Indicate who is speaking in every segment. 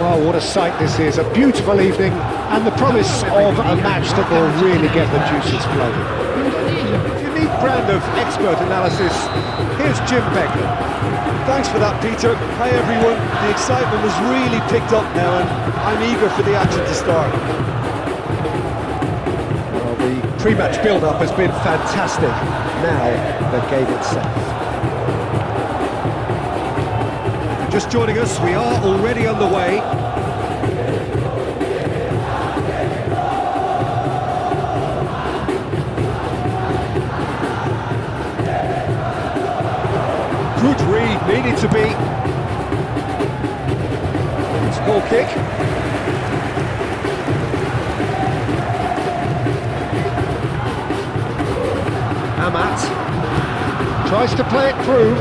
Speaker 1: Well, what a sight this is, a beautiful evening, and the promise of a match that will really get the juices flowing. Unique brand of expert analysis, here's Jim Beckman.
Speaker 2: Thanks for that, Peter. Hi everyone, the excitement has really picked up now and I'm eager for the action to start.
Speaker 1: Well, the pre-match build-up has been fantastic, now the game itself. Just joining us, we are already underway. Good read, needed to be. It's a goal kick. Amat tries to play it through.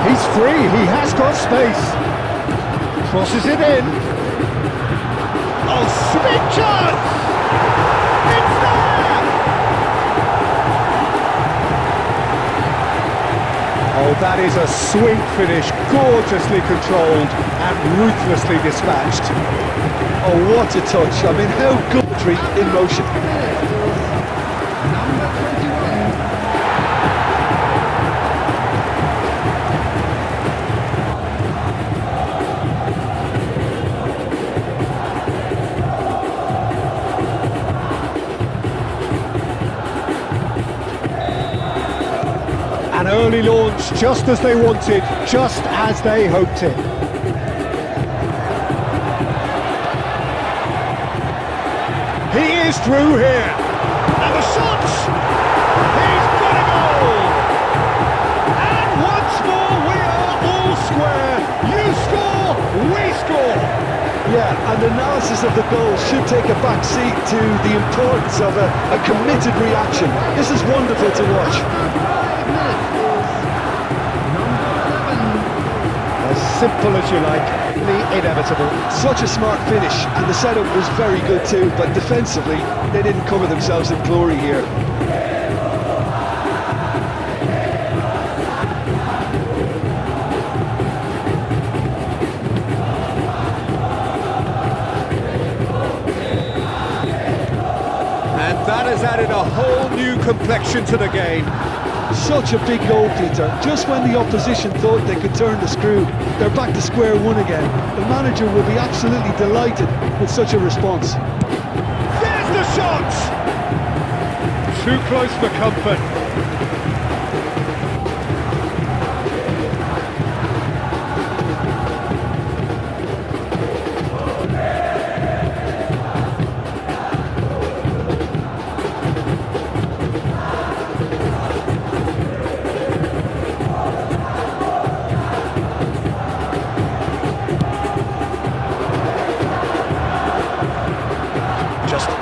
Speaker 1: He's free, he has got space. Crosses it in. Oh, big chance! It's there! Oh, that is a sweet finish, gorgeously controlled and ruthlessly dispatched.
Speaker 2: Oh, what a touch. I mean, how good in motion.
Speaker 1: An early launch, just as they wanted, just as they hoped it. He is through here, and the shot! He's got a goal! And once more we are all square. You score, we score!
Speaker 2: Yeah, and analysis of the goal should take a back seat to the importance of a committed reaction. This is wonderful to watch.
Speaker 1: As simple as you like, the inevitable.
Speaker 2: Such a smart finish, and the setup was very good too, but defensively, they didn't cover themselves in glory here.
Speaker 1: And that has added a whole new complexion to the game.
Speaker 2: Such a big goal, Peter. Just when the opposition thought they could turn the screw, they're back to square one again. The manager will be absolutely delighted with such a response.
Speaker 1: There's the shot! Too close for comfort.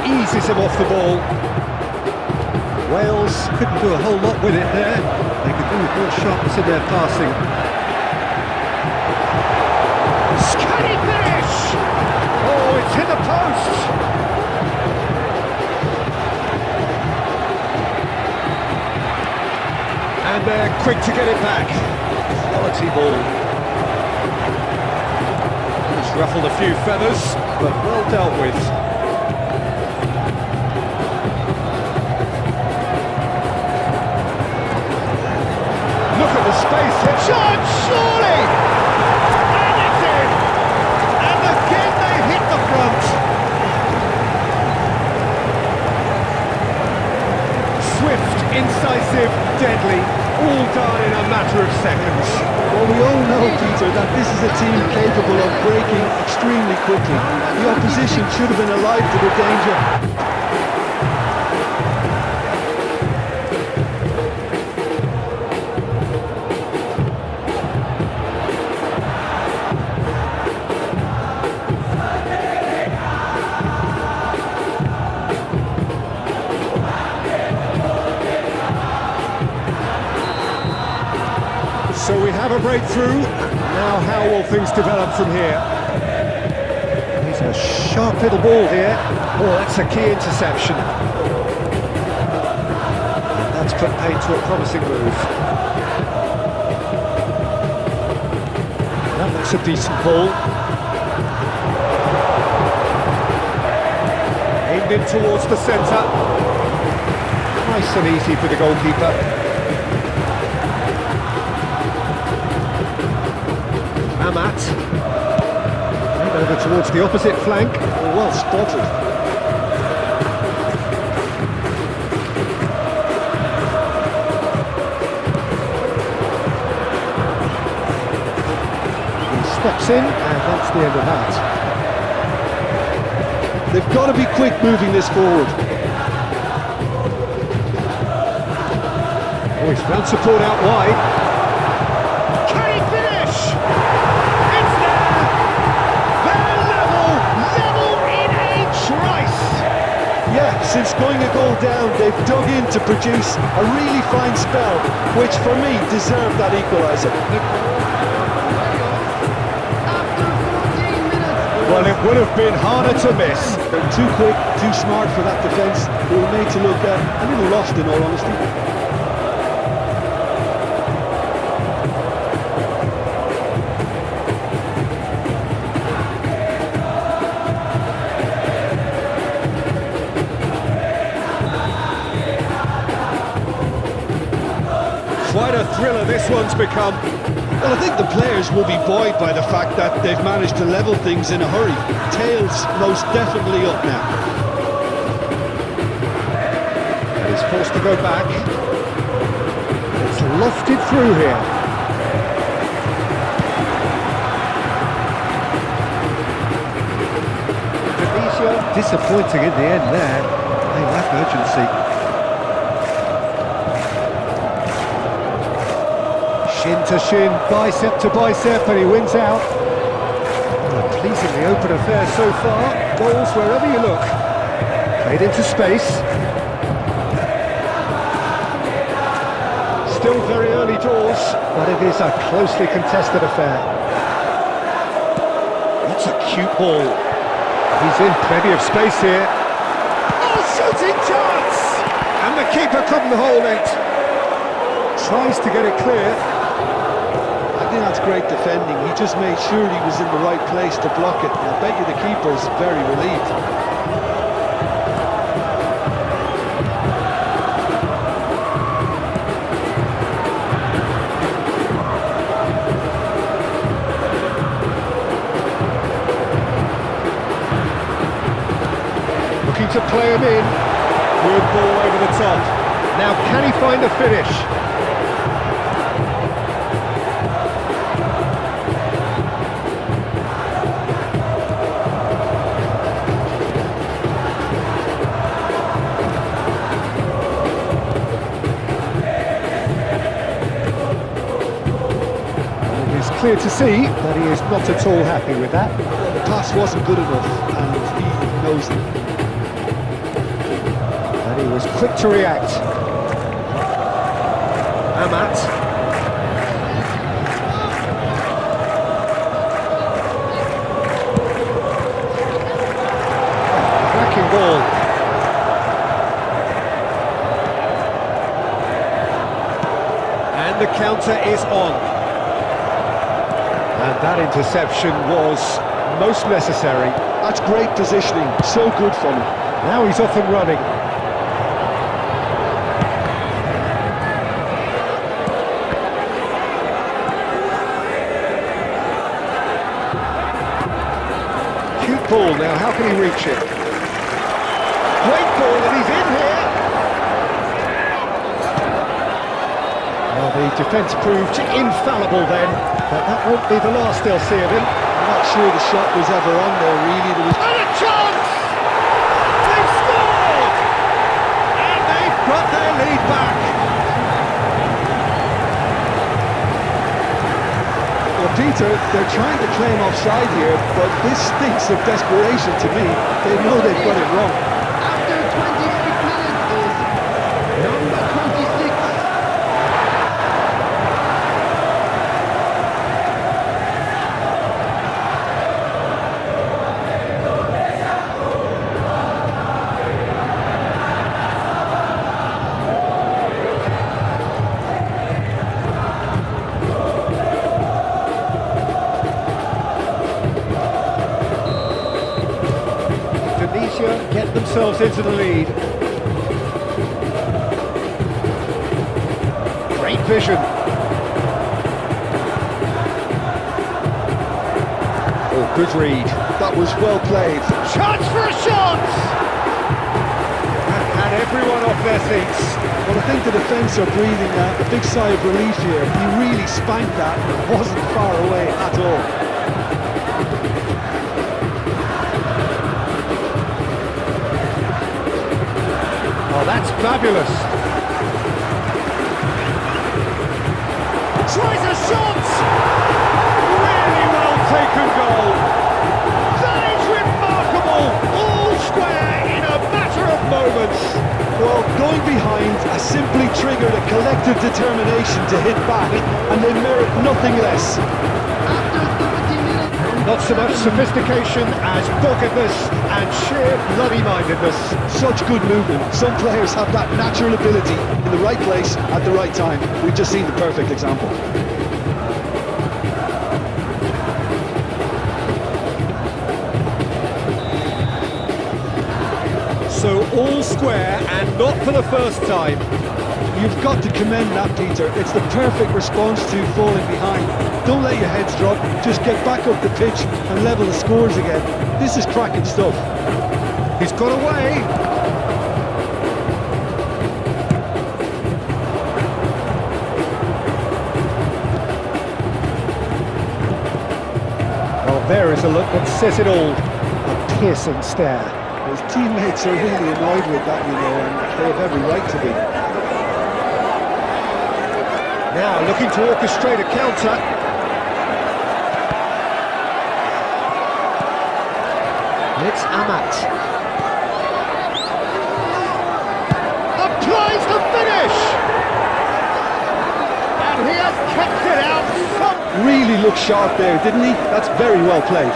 Speaker 1: Eases him off the ball. Wales couldn't do a whole lot with it there. They could do with more sharpness in their passing. Scuddy finish! Oh, it's hit the post! And they're quick to get it back. Quality ball. It's ruffled a few feathers, but well dealt with. Space, hit shot, surely! And it's in! And again they hit the front! Swift, incisive, deadly, all done in a matter of seconds.
Speaker 2: Well, we all know, Peter, that this is a team capable of breaking extremely quickly. The opposition should have been alive to the danger.
Speaker 1: So we have a breakthrough. Now how will things develop from here? He's a sharp little ball here. Oh, that's a key interception. That's put paid to a promising move. That's a decent ball. Aimed in towards the centre. Nice and easy for the goalkeeper. Amat. And over towards the opposite flank.
Speaker 2: Oh, well spotted.
Speaker 1: Steps in, and that's the end of that.
Speaker 2: They've got to be quick moving this forward.
Speaker 1: Oh, he's found support out wide. Can he finish? It's there! They're level in a trice!
Speaker 2: Yeah, since going a goal down, they've dug in to produce a really fine spell, which for me deserved that equaliser.
Speaker 1: Well, it would have been harder to miss.
Speaker 2: They're too quick, too smart for that defence. They were made to look a little lost, in all honesty.
Speaker 1: Quite a thriller this one's become.
Speaker 2: Well, I think the players will be buoyed by the fact that they've managed to level things in a hurry. Tails most definitely up now.
Speaker 1: And he's forced to go back. It's lofted through here. Indonesia disappointing in the end there. They lack urgency. Shin to shin, bicep to bicep, and he wins out. A pleasingly open affair so far. Goals wherever you look. Played into space. Still very early doors, but it is a closely contested affair. That's a cute ball. He's in plenty of space here. Oh, shooting chance! And the keeper couldn't hold it. Tries to get it clear.
Speaker 2: I think that's great defending. He just made sure he was in the right place to block it. I bet you the keeper's very relieved.
Speaker 1: Looking to play him in. Good ball over the top. Now can he find the finish? Clear to see that he is not at all happy with that.
Speaker 2: The pass wasn't good enough, and he knows it.
Speaker 1: And he was quick to react. Amat. Cracking ball. And the counter is on. And that interception was most necessary.
Speaker 2: That's great positioning, so good from him.
Speaker 1: Now he's off and running. Cute ball now, how can he reach it? Great ball, and he's in here! Well, the defence proved infallible then, but that won't be the last they'll see of him.
Speaker 2: I'm not sure the shot was ever on there, really. There was...
Speaker 1: And a chance! They've scored! And they've got their lead back.
Speaker 2: Well, Peter, they're trying to claim offside here, but this stinks of desperation to me. They know they've got it wrong.
Speaker 3: After 26 minutes is number 26.
Speaker 1: themselves into the lead. Great vision. Oh, good read.
Speaker 2: That was well played.
Speaker 1: Chance for a shot! And everyone off their seats.
Speaker 2: Well, I think the defence are breathing a big sigh of relief here. He really spanked that and it wasn't far away at all.
Speaker 1: Oh, that's fabulous. Tries a shot! Really well taken goal. That is remarkable. All square in a matter of moments.
Speaker 2: Well, going behind has simply triggered a collective determination to hit back, and they merit nothing less.
Speaker 3: After 30 minutes.
Speaker 1: Not so much sophistication as doggedness and sheer bloody-mindedness.
Speaker 2: Such good movement. Some players have that natural ability in the right place at the right time. We've just seen the perfect example.
Speaker 1: So all square and not for the first time.
Speaker 2: You've got to commend that, Peter. It's the perfect response to falling behind. Don't let your heads drop. Just get back up the pitch and level the scores again. This is cracking stuff.
Speaker 1: He's got away. Well, there is a look that says it all. A piercing stare.
Speaker 2: His teammates are really annoyed with that, you know, and they have every right to be.
Speaker 1: Now looking to orchestrate a counter. It's Amat. Applies the finish! And he has kept it out.
Speaker 2: Really looked sharp there, didn't he? That's very well played.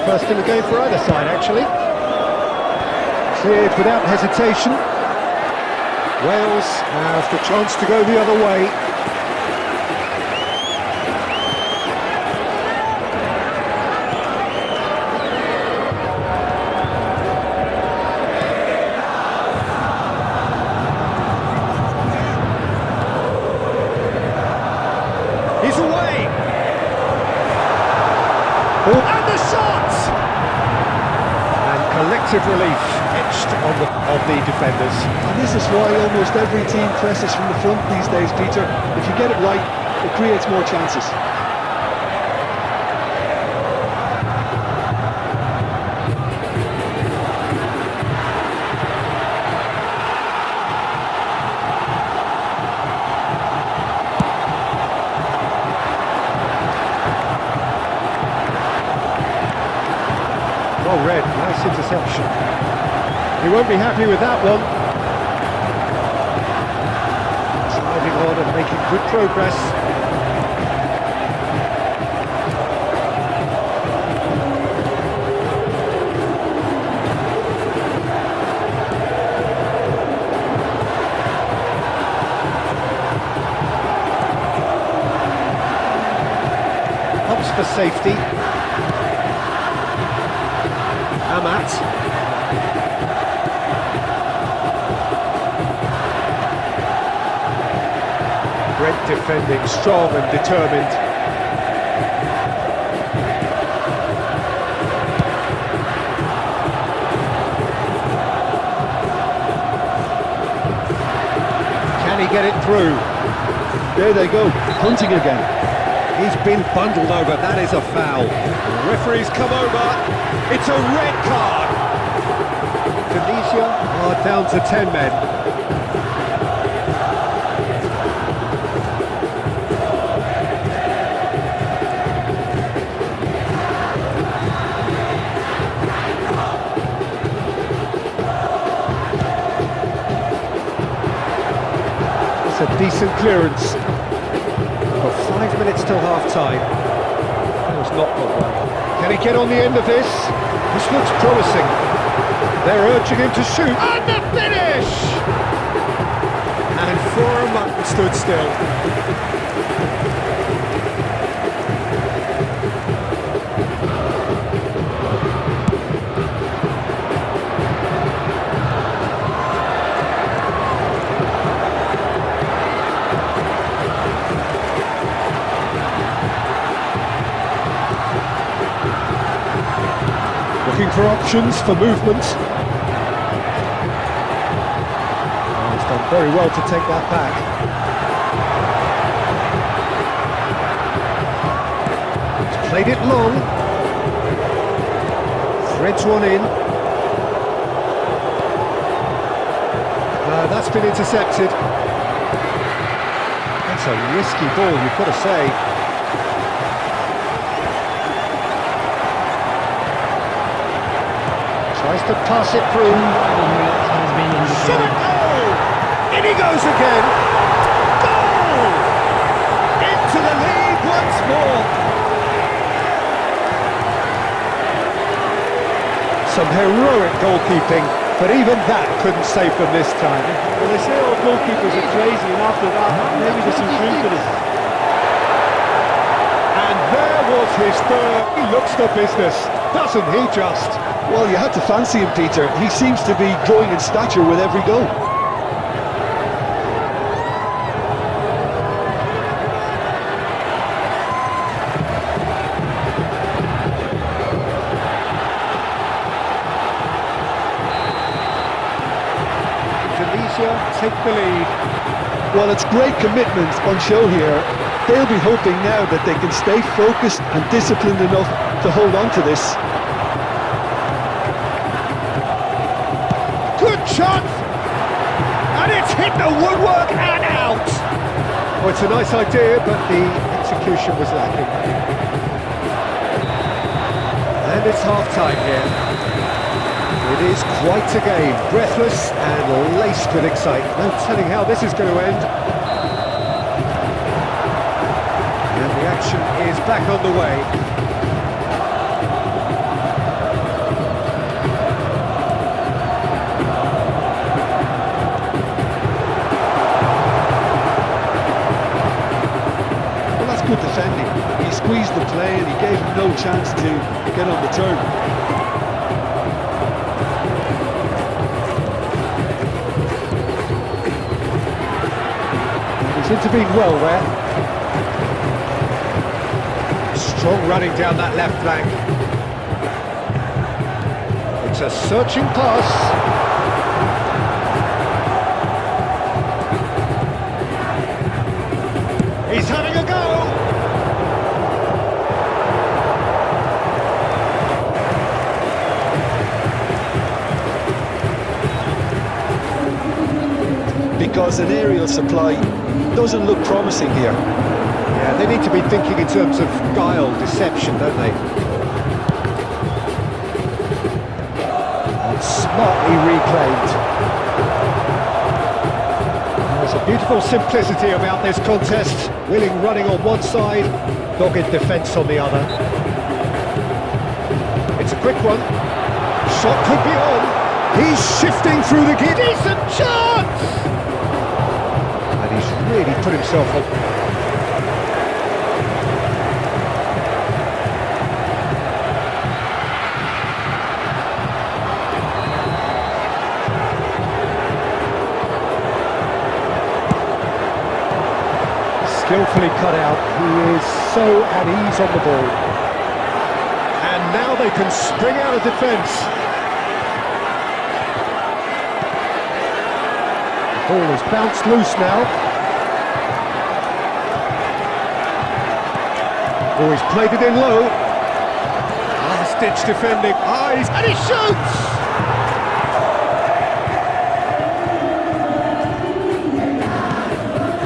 Speaker 1: First in the game for either side, actually. Cleared without hesitation. Wales has the chance to go the other way. He's away. Oh, and the shot! Collective relief etched on the defenders.
Speaker 2: And this is why almost every team presses from the front these days, Peter. If you get it right, it creates more chances.
Speaker 1: Well read, nice interception. He won't be happy with that one. Driving on and making good progress. Hops for safety. Amat. Brent defending, strong and determined. Can he get it through?
Speaker 2: There they go, hunting again.
Speaker 1: He's been bundled over, that is a foul. The referee's come over, it's a red card. Indonesia are down to 10 men. It's a decent clearance. 5 minutes till half-time. That was not the way. Can he get on the end of this? This looks promising. They're urging him to shoot. And the finish! And for a moment stood still. options for movement. He's done very well to take that back. He's played it long. Threads one in. That's been intercepted. That's a risky ball, you've got to say. Tries to pass it through. Shot it! Oh! In he goes again. Goal! Into the lead once more. Some heroic goalkeeping, but even that couldn't save them this time.
Speaker 2: Well, they say all goalkeepers are crazy, and after that, maybe there's some truth to this.
Speaker 1: And there was his third. He looks the business, doesn't he just?
Speaker 2: Well, you had to fancy him, Peter. He seems to be growing in stature with every goal.
Speaker 1: Indonesia take the lead.
Speaker 2: Well, it's great commitment on show here. They'll be hoping now that they can stay focused and disciplined enough to hold on to this.
Speaker 1: Good shot! And it's hit the woodwork and out! Well, it's a nice idea, but the execution was lacking. And it's half-time here. It is quite a game, breathless and laced with excitement. No telling how this is going to end. And the action is back on the way.
Speaker 2: Well, that's good defending. He squeezed the play and he gave him no chance to get on the turn.
Speaker 1: He's intervened well there. Strong running down that left flank. It's a searching pass. He's having a go.
Speaker 2: Because an aerial supply doesn't look promising here.
Speaker 1: Yeah, they need to be thinking in terms of guile, deception, don't they? And smartly reclaimed. There's a beautiful simplicity about this contest. Willing running on one side, dogged defence on the other. It's a quick one. Shot could be on. He's shifting through the gear. Decent chance! And he's really put himself on. Skillfully cut out. He is so at ease on the ball. And now they can spring out of defence. The ball is bounced loose now. Oh, he's played it in low. Last-ditch defending. Eyes, and he shoots!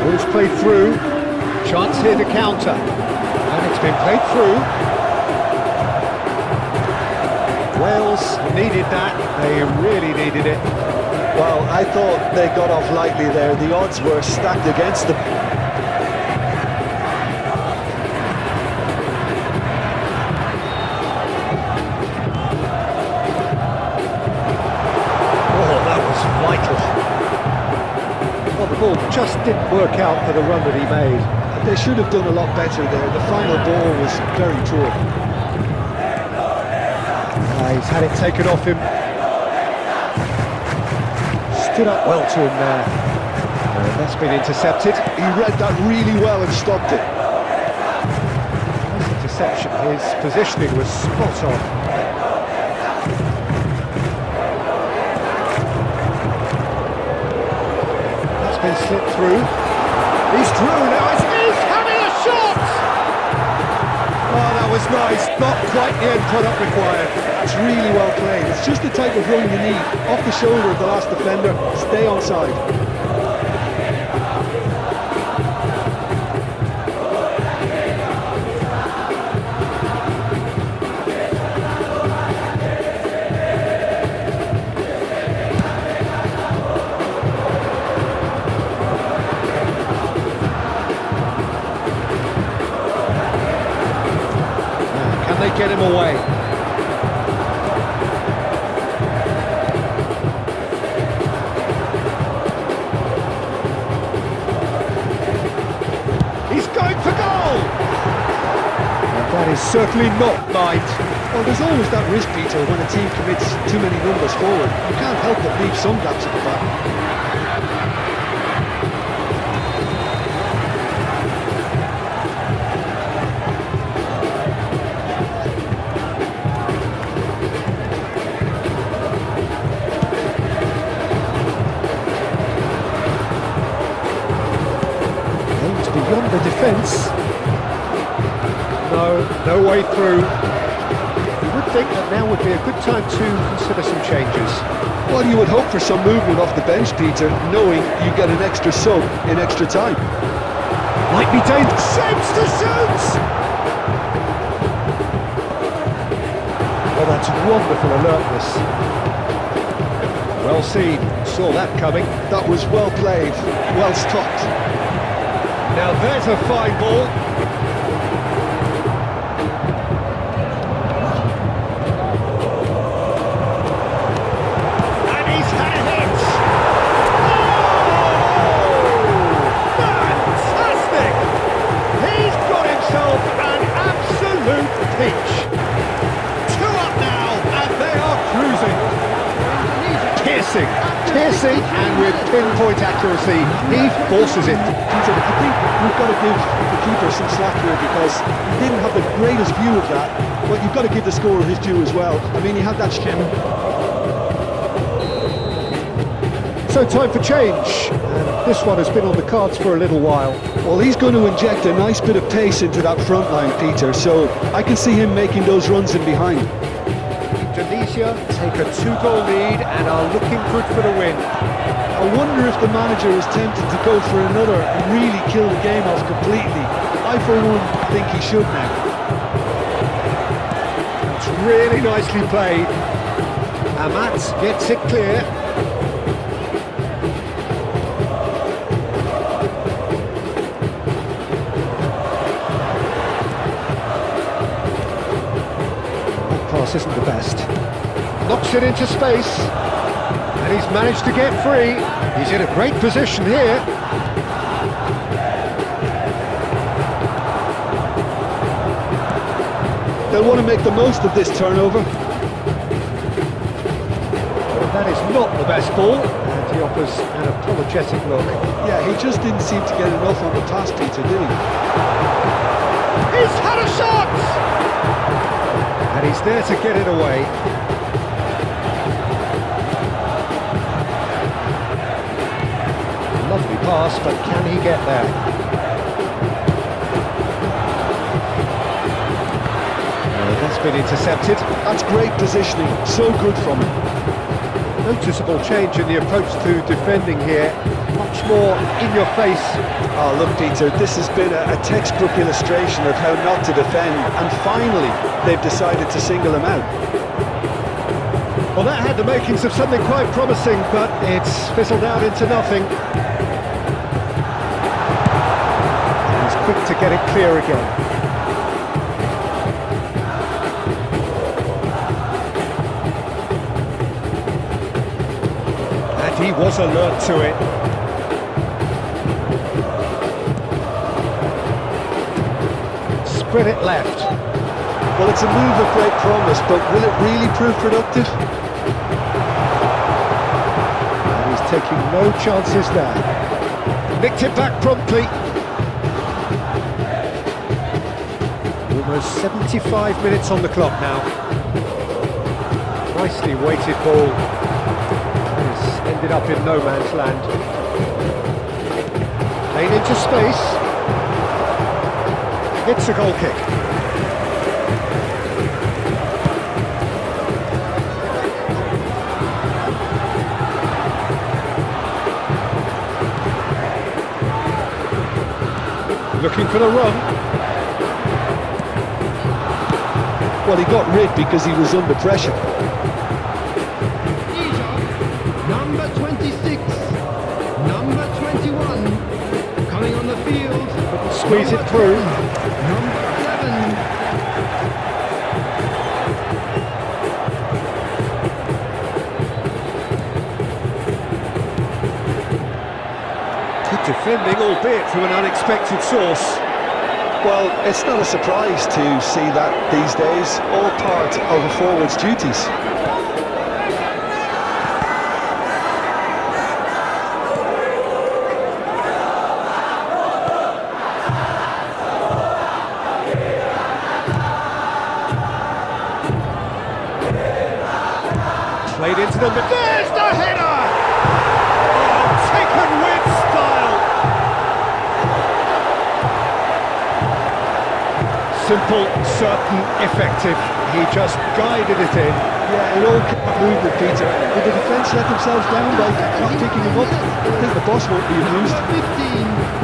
Speaker 1: Ball's played through. Chance here to counter. And it's been played through. Wales needed that. They really needed it.
Speaker 2: Well, I thought they got off lightly there. The odds were stacked against them.
Speaker 1: Oh, that was vital. Well, the ball just didn't work out for the run that he made.
Speaker 2: They should have done a lot better there. The final ball was very poor.
Speaker 1: He's had it taken off him. Stood up well to him there. That's been intercepted.
Speaker 2: He read that really well and stopped it.
Speaker 1: Nice interception. His positioning was spot on. through. He's through now. He's having a shot! Oh, that was nice. Not quite the end product required.
Speaker 2: That's really well played. It's just the type of run you need. Off the shoulder of the last defender, stay onside.
Speaker 1: Get him away. He's going for goal! And that is certainly not mind.
Speaker 2: Well, there's always that risk, Peter, when a team commits too many numbers forward. You can't help but leave some gaps at the back.
Speaker 1: Beyond the defence. No way through. You would think that now would be a good time to consider some changes.
Speaker 2: Well, you would hope for some movement off the bench, Peter, knowing you get an extra sub in extra time.
Speaker 1: Might be dangerous. Shapes to shoot! Well, that's wonderful alertness. Well seen. Saw that coming.
Speaker 2: That was well played, well stopped.
Speaker 1: Now there's a fine ball. And he's had a hit. Oh! Fantastic! He's got himself an absolute peach. 2 up now, and they are cruising. Piercing, and with pinpoint accuracy, he forces it.
Speaker 2: Peter, I think we've got to give the keeper some slack here because he didn't have the greatest view of that, but you've got to give the scorer his due as well. I mean, he had that shim.
Speaker 1: So time for change, and this one has been on the cards for a little while.
Speaker 2: Well, he's going to inject a nice bit of pace into that front line, Peter, so I can see him making those runs in behind.
Speaker 1: Indonesia take a 2-goal lead and are looking good for the win.
Speaker 2: I wonder if the manager is tempted to go for another and really kill the game off completely. I, for one, think he should now.
Speaker 1: It's really nicely played. Amat gets it clear. That pass isn't the best. Knocks it into space. And he's managed to get free. He's in a great position here.
Speaker 2: They'll want to make the most of this turnover.
Speaker 1: Well, that is not the best ball. And he offers an apologetic look.
Speaker 2: Yeah, he just didn't seem to get enough on the pass, Peter, did he?
Speaker 1: He's had a shot! And he's there to get it away. Lovely pass, but can he get there? That's been intercepted.
Speaker 2: That's great positioning, so good from him.
Speaker 1: Noticeable change in the approach to defending here. Much more in your face.
Speaker 2: Oh, look, Peter, this has been a textbook illustration of how not to defend, and finally they've decided to single him out.
Speaker 1: Well, that had the makings of something quite promising, but it's fizzled out into nothing. He's quick to get it clear again. And he was alert to it. Spread it left.
Speaker 2: Well, it's a move of great promise, but will it really prove productive?
Speaker 1: And he's taking no chances there. Nicked it back promptly. Almost 75 minutes on the clock now. Nicely weighted ball. And it's ended up in no man's land. Played into space. It's a goal kick. Looking for the run.
Speaker 2: Well, he got rid because he was under pressure.
Speaker 3: Number 26, number 21, coming on the field.
Speaker 1: Squeeze it through.
Speaker 3: Number 11.
Speaker 1: Good defending, albeit from an unexpected source.
Speaker 2: Well, it's not a surprise to see that these days, all part of a forward's duties.
Speaker 1: Played into them, but there's the header! Oh, taken with style! Simple, certain, effective. He just guided it in.
Speaker 2: Yeah, it all movement, Peter. Did the defence let themselves down by not picking him up? I think the boss won't be amused.
Speaker 3: Number 15.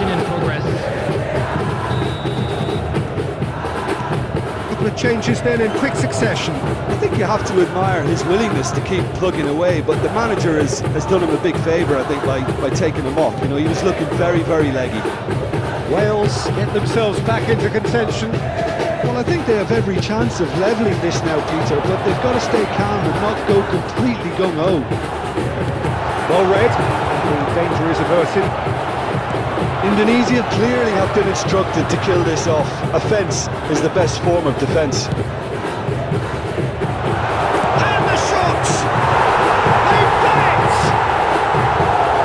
Speaker 3: In progress.
Speaker 1: Couple of changes then in quick succession.
Speaker 2: I think you have to admire his willingness to keep plugging away, but the manager has done him a big favour, I think, by taking him off. You know, he was looking very, very leggy.
Speaker 1: Wales get themselves back into contention.
Speaker 2: Well, I think they have every chance of levelling this now, Peter, but they've got to stay calm and not go completely gung-ho.
Speaker 1: Well read. The danger is averted.
Speaker 2: Indonesia clearly have been instructed to kill this off. Offence is the best form of defence.
Speaker 1: And the shots! They've done it!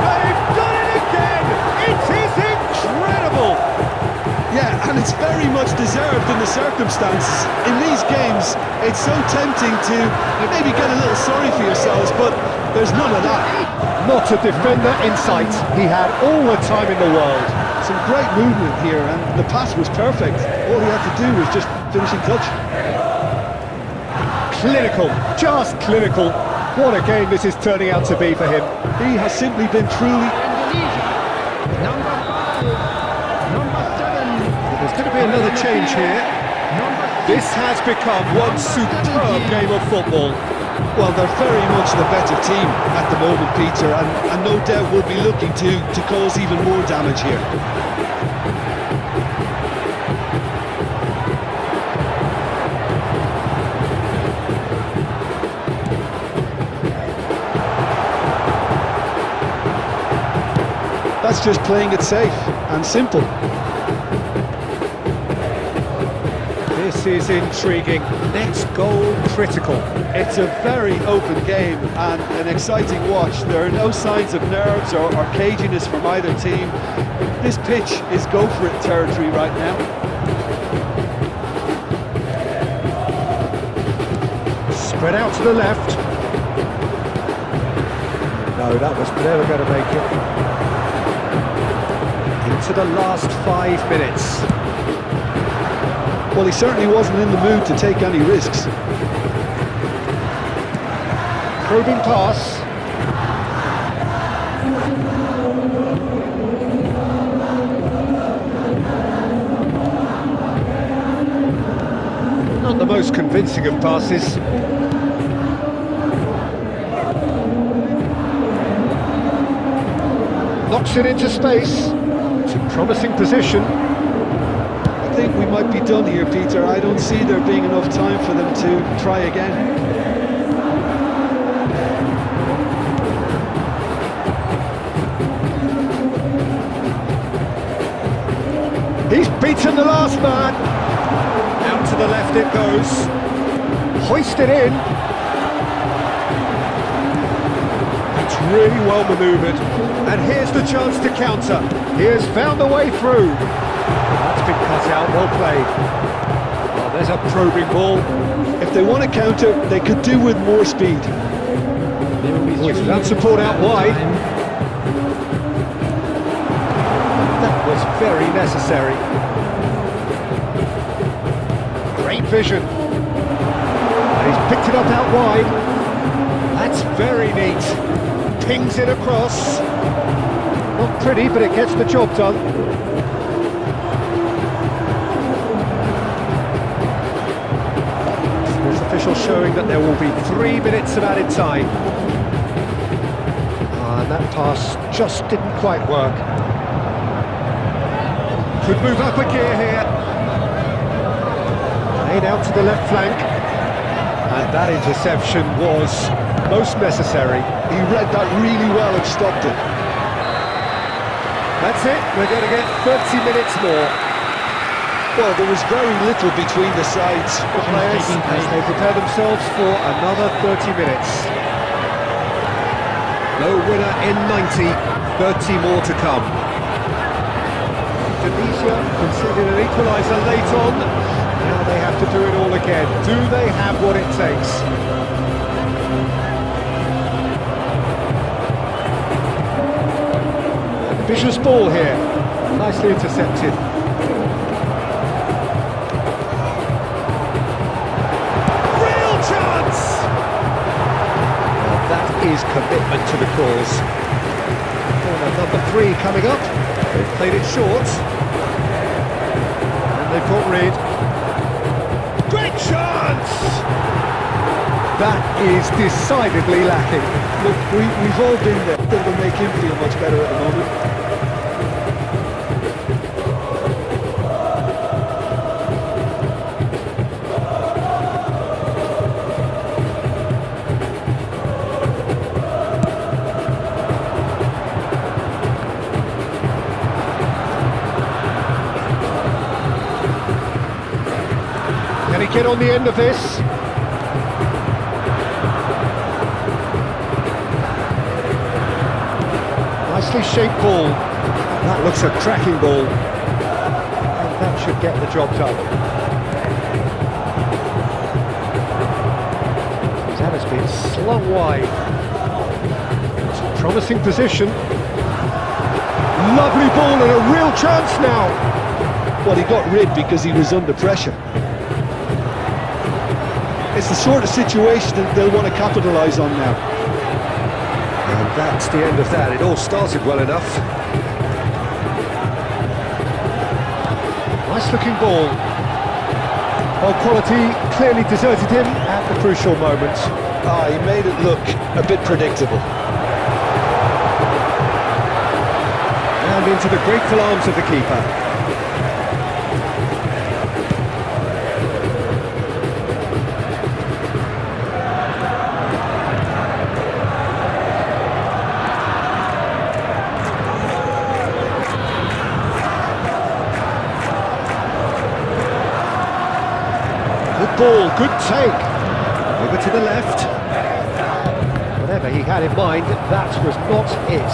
Speaker 1: They've done it again! It is incredible!
Speaker 2: Yeah, and it's very much deserved in the circumstances. In these games, it's so tempting to maybe get a little sorry for yourselves, but there's none of that.
Speaker 1: Not a defender in sight. He had all the time in the world.
Speaker 2: Some great movement here, and the pass was perfect. All he had to do was just finishing touch.
Speaker 1: Clinical, just clinical. What a game this is turning out to be for him.
Speaker 2: He has simply been truly...
Speaker 3: Indonesia. Number 5. Number 7.
Speaker 1: There's going to be another change here.
Speaker 3: Number 6.
Speaker 1: This has become one superb game of football.
Speaker 2: Well, they're very much the better team at the moment, Peter, and no doubt will be looking to cause even more damage here. That's just playing it safe and simple.
Speaker 1: This is intriguing. Next goal critical.
Speaker 2: It's a very open game and an exciting watch. There are no signs of nerves or caginess from either team. This pitch is go-for-it territory right now.
Speaker 1: Spread out to the left. No, that was never going to make it. Into the last 5 minutes.
Speaker 2: Well, he certainly wasn't in the mood to take any risks.
Speaker 1: Probing pass. Not the most convincing of passes. Knocks it into space. It's a promising position.
Speaker 2: I think we might be done here, Peter. I don't see there being enough time for them to try again.
Speaker 1: He's beaten the last man. Out to the left it goes. Hoisted in. It's really well manoeuvred. And here's the chance to counter. He has found the way through. That's been cut out, well played. Well,
Speaker 2: There's a probing ball. If they want to counter, they could do with more speed.
Speaker 3: There will be
Speaker 2: Without support out wide. That was very necessary. Great vision. And he's picked it up out wide. That's very neat. Pings it across. Not pretty, but it gets the job done. There's officials showing that there will be 3 minutes of added time. And that pass just didn't quite work. Could move up a gear here. Played out to the left flank. And that interception was most necessary. He read that really well and stopped it. That's it, we're going to get 30 minutes more. Well, there was very little between the sides. The players, as they prepare themselves for another 30 minutes. No winner in 90, 30 more to come. Indonesia conceded an equaliser late on. Now they have to do it all again. Do they have what it takes? Vicious ball here, nicely intercepted. Real chance! Well, that is commitment to the cause. Corner number 3 coming up. They've played it short. And they've got rid. Great chance! That is decidedly lacking. Look, we've all been there. That will make him feel much better at the moment. Can he get on the end of this? Nicely shaped ball. That looks a cracking ball. And that should get the job done. That has been slung wide. It's a promising position. Lovely ball and a real chance now. Well, he got rid because he was under pressure. It's the sort of situation that they'll want to capitalise on now. And that's the end of that. It all started well enough. Nice looking ball. Well, quality clearly deserted him at the crucial moment. He made it look a bit predictable. And into the grateful arms of the keeper. Ball, good take. Over to the left. Whatever he had in mind, that was not it.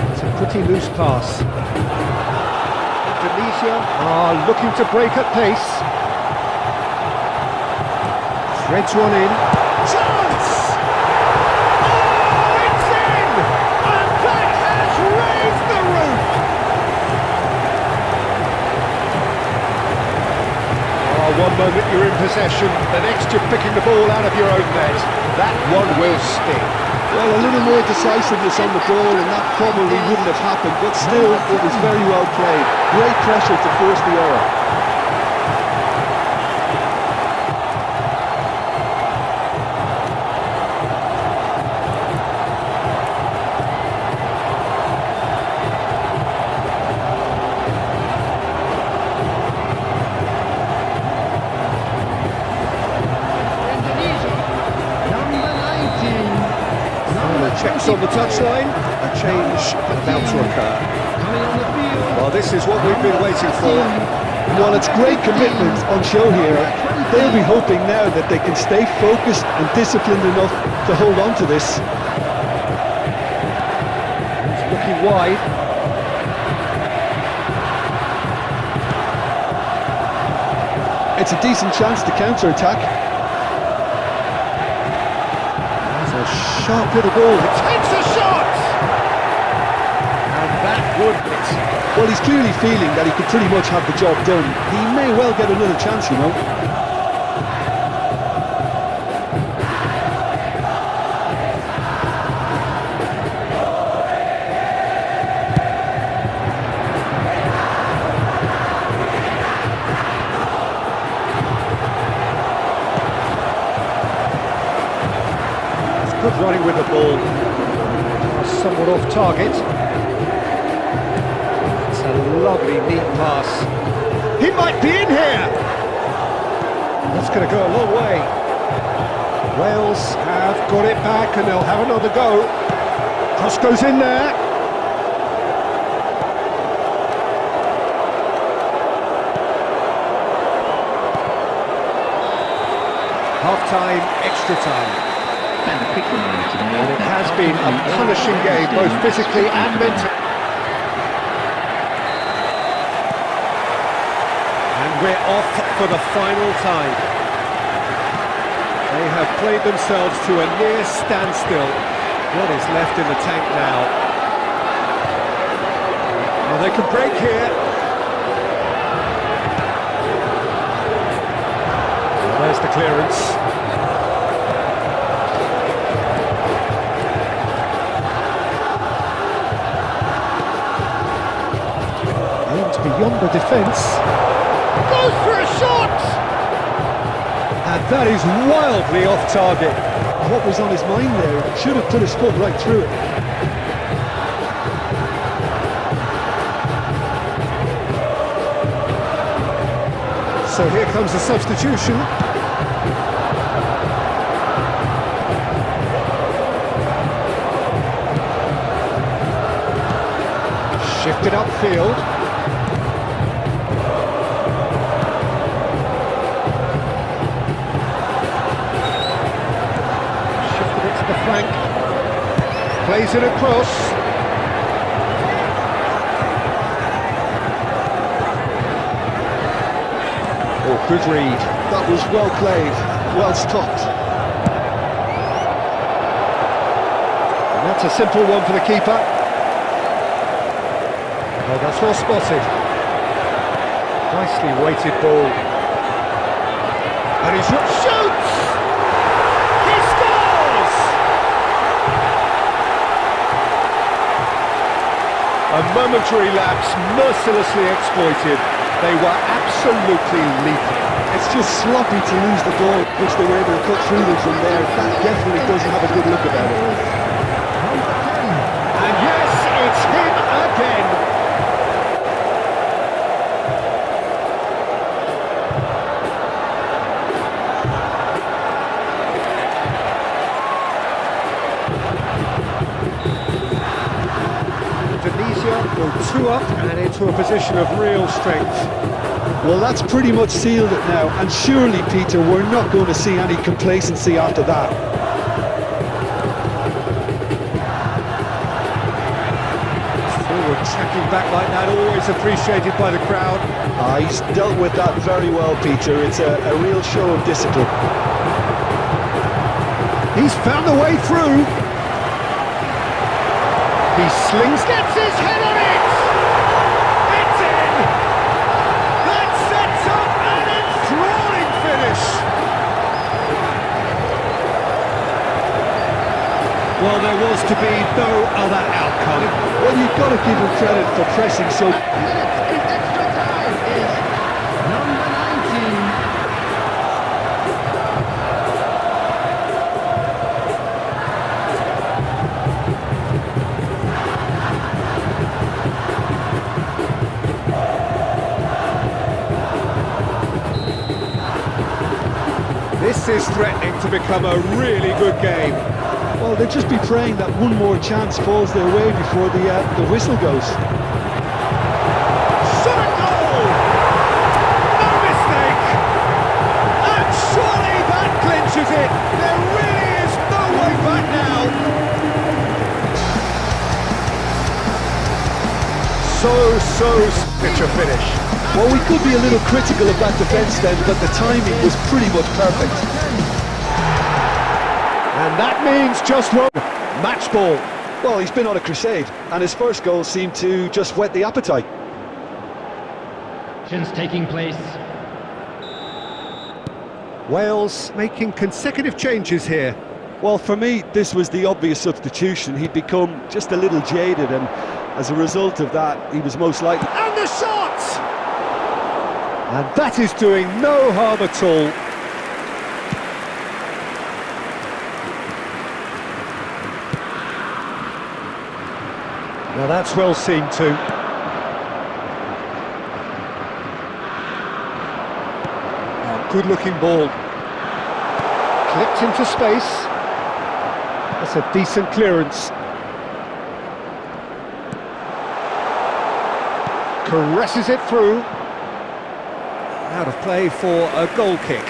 Speaker 2: It's a pretty loose pass. Indonesia are looking to break at pace. Threads one in. Chance! Oh, it's in! And that has raised the roof! One moment you're in possession, the next you're picking the ball out of your own net. That one will sting. Well, a little more decisiveness on the ball and that probably wouldn't have happened, but still, it was very well played. Great pressure to force the error. Checks on the touchline, a change about to occur. Well, this is what we've been waiting for. Well, it's great commitment on show here. They'll be hoping now that they can stay focused and disciplined enough to hold on to this. He's looking wide. It's a decent chance to counter-attack. That's a sharp little ball.
Speaker 1: Takes a shot! And that would...
Speaker 2: Well, he's clearly feeling that he could pretty much have the job done. He may well get another chance, you know.
Speaker 1: Good running with the ball. Somewhat off target. It's a lovely, neat pass. He might be in here! That's going to go a long way. Wales have got it back and they'll have another go. Cross goes in there. Half-time, extra time. And it has been a punishing game, both physically and mentally. And we're off for the final time. They have played themselves to a near standstill. What is left in the tank now? Well, they can break here. There's the clearance. Beyond the defence, goes for a shot, and that is wildly off target.
Speaker 2: What was on his mind there? Should have put his foot right through it.
Speaker 1: So here comes the substitution. Shifted upfield. Plays it across. Oh, good read.
Speaker 2: That was well played, well stopped.
Speaker 1: And that's a simple one for the keeper. Oh, that's well spotted. Nicely weighted ball. And he's shoots! He scores! A momentary lapse, mercilessly exploited. They were absolutely lethal.
Speaker 2: It's just sloppy to lose the ball, which they were able to cut through them from there. That definitely doesn't have a good look about it.
Speaker 1: And yes, it's him again. Indonesia go 2 up and into a position of real strength.
Speaker 2: Well, that's pretty much sealed it now, and surely, Peter, we're not going to see any complacency after that.
Speaker 1: Forward tracking back like that, always appreciated by the crowd.
Speaker 2: He's dealt with that very well, Peter. It's a real show of discipline.
Speaker 1: He's found a way through. He slings, gets his head on it! It's in! That sets up an enthralling finish! Well, there was to be no other outcome.
Speaker 2: Well, you've got to give him credit for pressing so...
Speaker 3: Extra time is number 19.
Speaker 1: This is threatening to become a really good game.
Speaker 2: Well, they'll just be praying that one more chance falls their way before the whistle goes.
Speaker 1: Shot at goal! No mistake! And surely that clinches it! There really is no way back now! So, picture finish.
Speaker 2: Well, we could be a little critical of that defence then, but the timing was pretty much perfect.
Speaker 1: And that means just one. Match ball.
Speaker 2: Well, he's been on a crusade, and his first goal seemed to just whet the appetite.
Speaker 3: Taking place.
Speaker 1: Wales making consecutive changes here.
Speaker 2: Well, for me, this was the obvious substitution. He'd become just a little jaded, and as a result of that, he was most likely...
Speaker 1: And the shot! And that is doing no harm at all. Now that's well seen too. Oh, good-looking ball. Clipped into space. That's a decent clearance. Caresses it through. Out of play for a goal kick.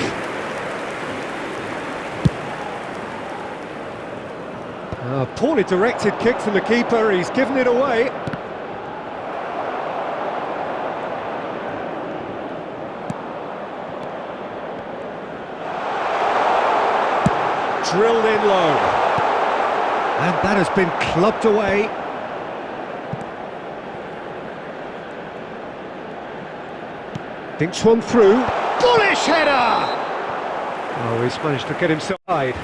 Speaker 1: A poorly directed kick from the keeper, he's given it away. Drilled in low. And that has been clubbed away. Thinks one through. Bullish header! Oh, he's managed to get himself wide.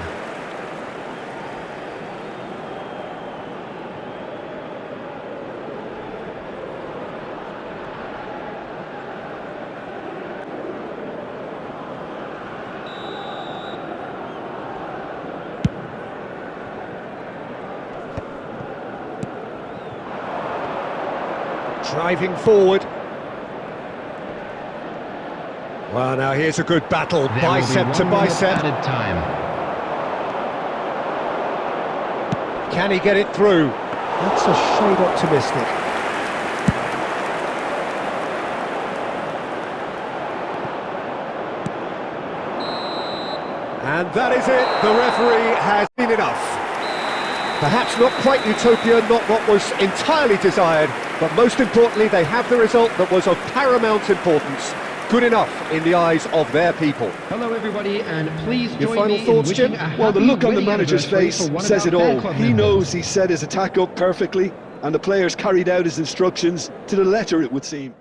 Speaker 1: Driving forward. Well, now here's a good battle, bicep to bicep.
Speaker 3: Time.
Speaker 1: Can he get it through? That's a shade optimistic. And that is it. The referee has seen enough. Perhaps not quite utopia, not what was entirely desired, but most importantly, they have the result that was of paramount importance. Good enough in the eyes of their people.
Speaker 3: Hello everybody, and please
Speaker 2: Your
Speaker 3: join
Speaker 2: final
Speaker 3: me
Speaker 2: thoughts,
Speaker 3: in
Speaker 2: Jim?
Speaker 3: wishing a
Speaker 2: Well, the
Speaker 3: happy
Speaker 2: look on the
Speaker 3: wedding
Speaker 2: manager's
Speaker 3: anniversary
Speaker 2: face
Speaker 3: for one of
Speaker 2: says
Speaker 3: our
Speaker 2: it
Speaker 3: fan
Speaker 2: all.
Speaker 3: club
Speaker 2: He
Speaker 3: members.
Speaker 2: knows he set his attack up perfectly, and the players carried out his instructions to the letter, it would seem.